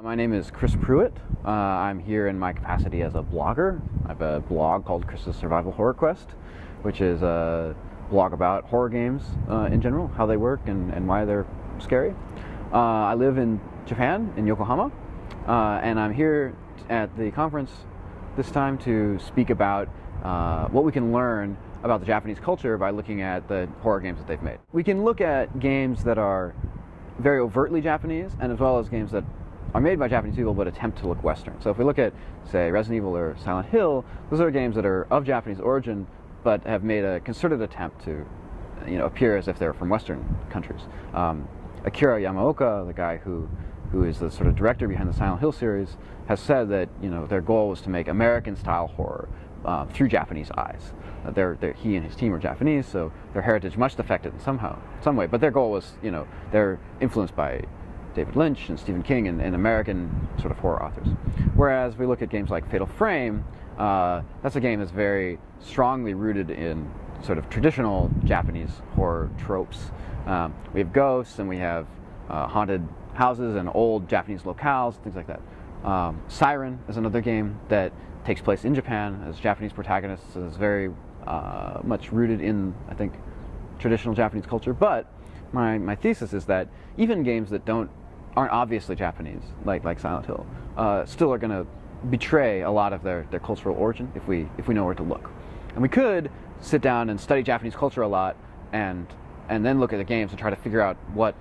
My name is Chris Pruett. I'm here in my capacity as a blogger. I have a blog called Chris's Survival Horror Quest, which is a blog about horror games in general, how they work and why they're scary. I live in Japan, in Yokohama, and I'm here at the conference this time to speak about what we can learn about the Japanese culture by looking at the horror games that they've made. We can look at games that are very overtly Japanese, and as well as games that are made by Japanese people but attempt to look Western. So if we look at, say, Resident Evil or Silent Hill, those are games that are of Japanese origin but have made a concerted attempt to, appear as if they're from Western countries. Akira Yamaoka, the guy who is the sort of director behind the Silent Hill series, has said that their goal was to make American-style horror through Japanese eyes. He and his team are Japanese, so their heritage must affect it in some way. But their goal was, they're influenced by David Lynch and Stephen King and American sort of horror authors. Whereas we look at games like Fatal Frame, that's a game that's very strongly rooted in sort of traditional Japanese horror tropes. We have ghosts, and we have haunted houses and old Japanese locales, things like that. Siren is another game that takes place in Japan as Japanese protagonists, and is very much rooted in, I think, traditional Japanese culture. But my thesis is that even games that aren't obviously Japanese, like Silent Hill, still are going to betray a lot of their cultural origin if we know where to look. And we could sit down and study Japanese culture a lot and then look at the games and try to figure out what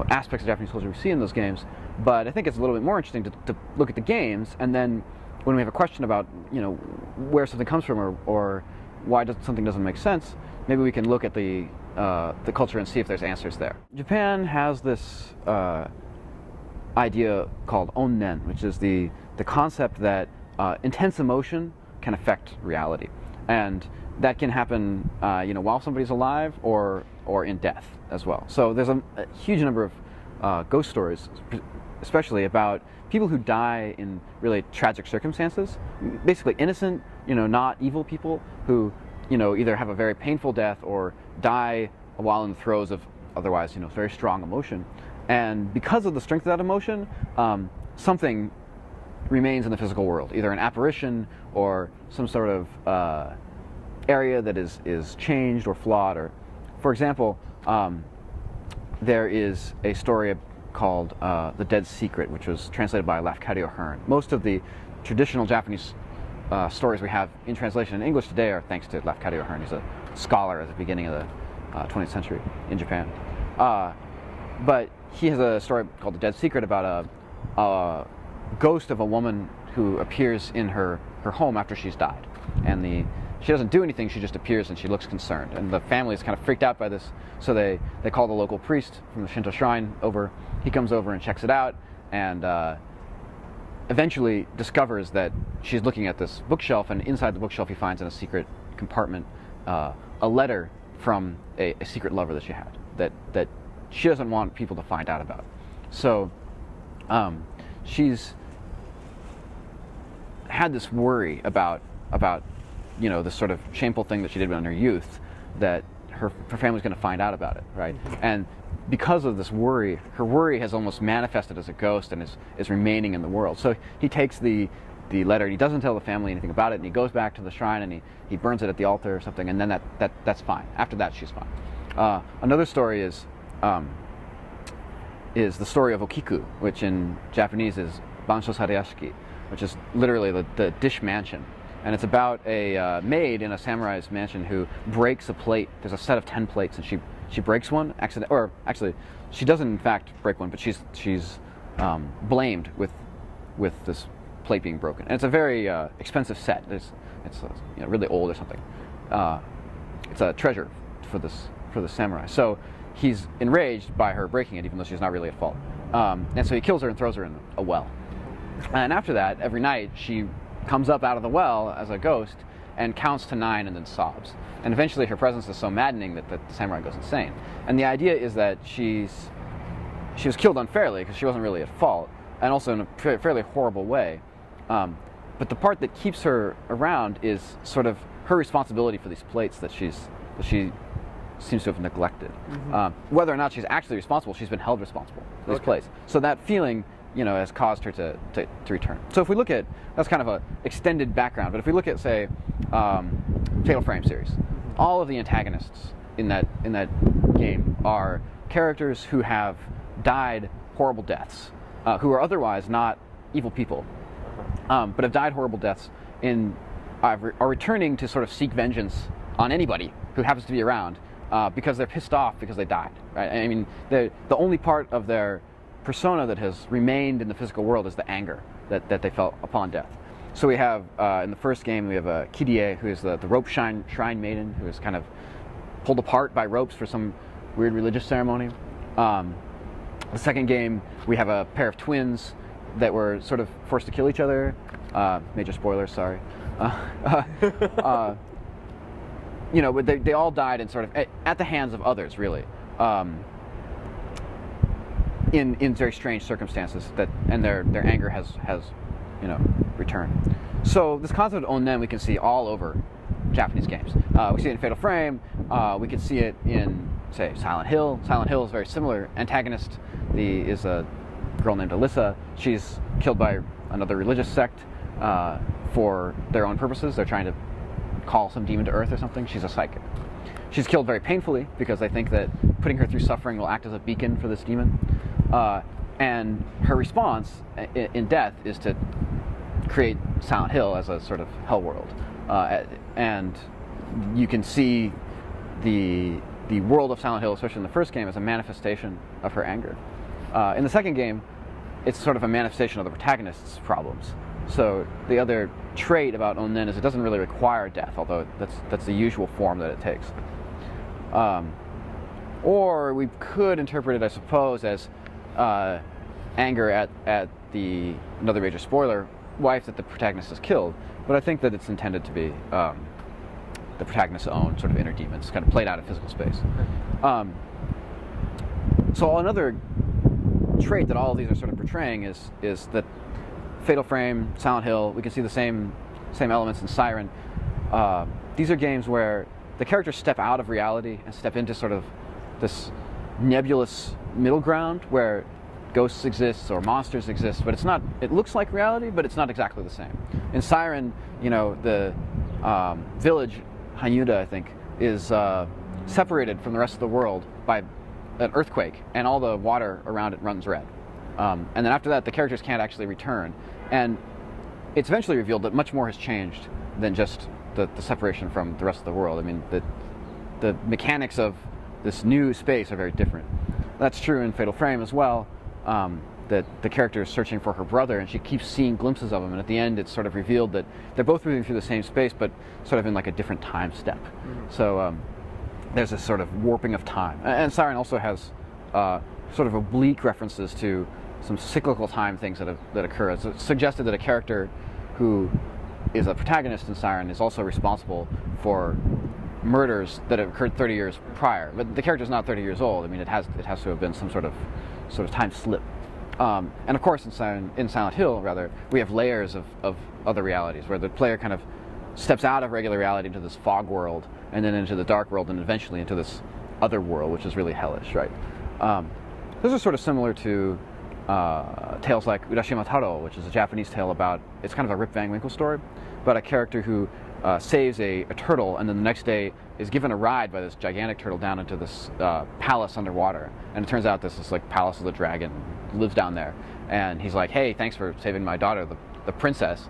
aspects of Japanese culture we see in those games. But I think it's a little bit more interesting to look at the games, and then when we have a question about where something comes from or why something doesn't make sense, maybe we can look at the culture and see if there's answers there. Japan has this idea called onnen, which is the concept that intense emotion can affect reality, and that can happen while somebody's alive or in death as well. So there's a huge number of ghost stories, especially about people who die in really tragic circumstances, basically innocent, not evil people who, either have a very painful death or die while in the throes of otherwise, very strong emotion. And because of the strength of that emotion, something remains in the physical world, either an apparition or some sort of area that is changed or flawed. Or, for example, there is a story called The Dead Secret, which was translated by Lafcadio Hearn. Most of the traditional Japanese stories we have in translation in English today are thanks to Lafcadio Hearn. He's a scholar at the beginning of the 20th century in Japan. But he has a story called The Dead Secret about a ghost of a woman who appears in her home after she's died. And she doesn't do anything, she just appears and she looks concerned. And the family is kind of freaked out by this, so they call the local priest from the Shinto shrine over. He comes over and checks it out, and eventually discovers that she's looking at this bookshelf, and inside the bookshelf he finds in a secret compartment a letter from a secret lover that she had that she doesn't want people to find out about. So she's had this worry about this sort of shameful thing that she did in her youth, that her family's going to find out about it, right? And because of this worry, her worry has almost manifested as a ghost and is remaining in the world. So he takes the letter, and he doesn't tell the family anything about it, and he goes back to the shrine and he burns it at the altar or something, and then that's fine. After that, she's fine. Another story is the story of Okiku, which in Japanese is Bansho Sareyashiki, which is literally the dish mansion. And it's about a maid in a samurai's mansion who breaks a plate. There's a set of 10 plates, and she breaks one or actually she doesn't in fact break one, but she's blamed with this plate being broken. And it's a very expensive set. It's really old or something. It's a treasure for the samurai. So he's enraged by her breaking it, even though she's not really at fault. And so he kills her and throws her in a well. And after that, every night she comes up out of the well as a ghost and counts to 9 and then sobs. And eventually her presence is so maddening that the samurai goes insane. And the idea is that she was killed unfairly because she wasn't really at fault, and also in a fairly horrible way. But the part that keeps her around is sort of her responsibility for these plates that she seems to have neglected. Mm-hmm. Whether or not she's actually responsible, she's been held responsible for these plates. So that feeling has caused her to return. So if we look at, that's kind of a extended background, but if we look at, say, Fatal Frame series, all of the antagonists in that game are characters who have died horrible deaths, who are otherwise not evil people, but have died horrible deaths and are returning to sort of seek vengeance on anybody who happens to be around, because they're pissed off because they died. Right? I mean, the only part of their persona that has remained in the physical world is the anger that they felt upon death. So we have, in the first game, we have Kirie, who is the rope shrine maiden, who is kind of pulled apart by ropes for some weird religious ceremony. The second game, we have a pair of twins that were sort of forced to kill each other. Major spoilers, sorry. But they all died in sort of at the hands of others, really, in very strange circumstances. And their anger has returned. So this concept of onnen we can see all over Japanese games. We see it in Fatal Frame. We can see it in, say, Silent Hill. Silent Hill is very similar. Antagonist is a girl named Alyssa. She's killed by another religious sect for their own purposes. They're trying to call some demon to earth or something. She's a psychic. She's killed very painfully because they think that putting her through suffering will act as a beacon for this demon. And her response in death is to create Silent Hill as a sort of hell world. And you can see the world of Silent Hill, especially in the first game, as a manifestation of her anger. In the second game, it's sort of a manifestation of the protagonist's problems. So the other trait about onnen is it doesn't really require death, although that's the usual form that it takes. Or we could interpret it, I suppose, as anger at another major spoiler, wife that the protagonist has killed. But I think that it's intended to be the protagonist's own sort of inner demons, kind of played out in physical space. So another trait that all of these are sort of portraying is that Fatal Frame, Silent Hill, we can see the same elements in Siren. These are games where the characters step out of reality and step into sort of this nebulous middle ground where ghosts exist or monsters exist, but it looks like reality, but it's not exactly the same. In Siren, the village, Hanyuda, I think, is separated from the rest of the world by an earthquake, and all the water around it runs red. And then after that, the characters can't actually return. And it's eventually revealed that much more has changed than just the separation from the rest of the world. I mean, the mechanics of this new space are very different. That's true in Fatal Frame as well, that the character is searching for her brother, and she keeps seeing glimpses of him, and at the end it's sort of revealed that they're both moving through the same space, but sort of in like a different time step. Mm-hmm. So there's this sort of warping of time. And Siren also has sort of oblique references to some cyclical time things that occur. It's suggested that a character who is a protagonist in Siren is also responsible for murders that have occurred 30 years prior. But the character's not 30 years old. I mean, it has to have been some sort of time slip. And of course, in Silent Hill, rather, we have layers of other realities where the player kind of steps out of regular reality into this fog world, and then into the dark world, and eventually into this other world, which is really hellish, right? Those are sort of similar to tales like Urashima Taro, which is a Japanese tale about, it's kind of a Rip Van Winkle story, about a character who saves a turtle, and then the next day is given a ride by this gigantic turtle down into this palace underwater. And it turns out this is like Palace of the Dragon, lives down there. And he's like, hey, thanks for saving my daughter, the princess.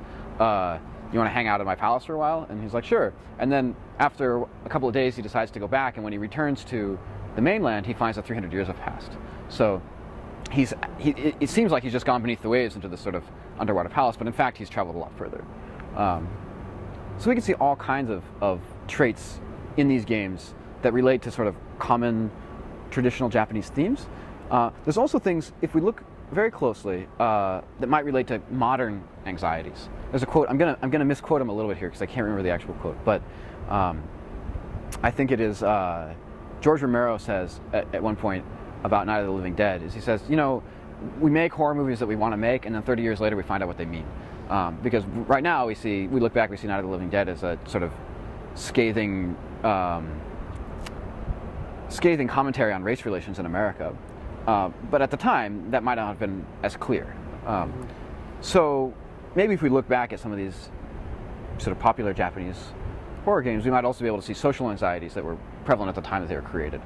You want to hang out at my palace for a while? And he's like, sure. And then after a couple of days, he decides to go back, and when he returns to the mainland, he finds that 300 years have passed. So it seems like he's just gone beneath the waves into this sort of underwater palace, but in fact, he's traveled a lot further. So we can see all kinds of traits in these games that relate to sort of common traditional Japanese themes. There's also things, if we look very closely, that might relate to modern anxieties. There's a quote, I'm gonna misquote him a little bit here because I can't remember the actual quote, but I think it is George Romero says at one point about Night of the Living Dead, is he says, we make horror movies that we want to make, and then 30 years later we find out what they mean. Because right now we look back, we see Night of the Living Dead as a sort of scathing commentary on race relations in America. But at the time, that might not have been as clear. So maybe if we look back at some of these sort of popular Japanese horror games, we might also be able to see social anxieties that were prevalent at the time that they were created.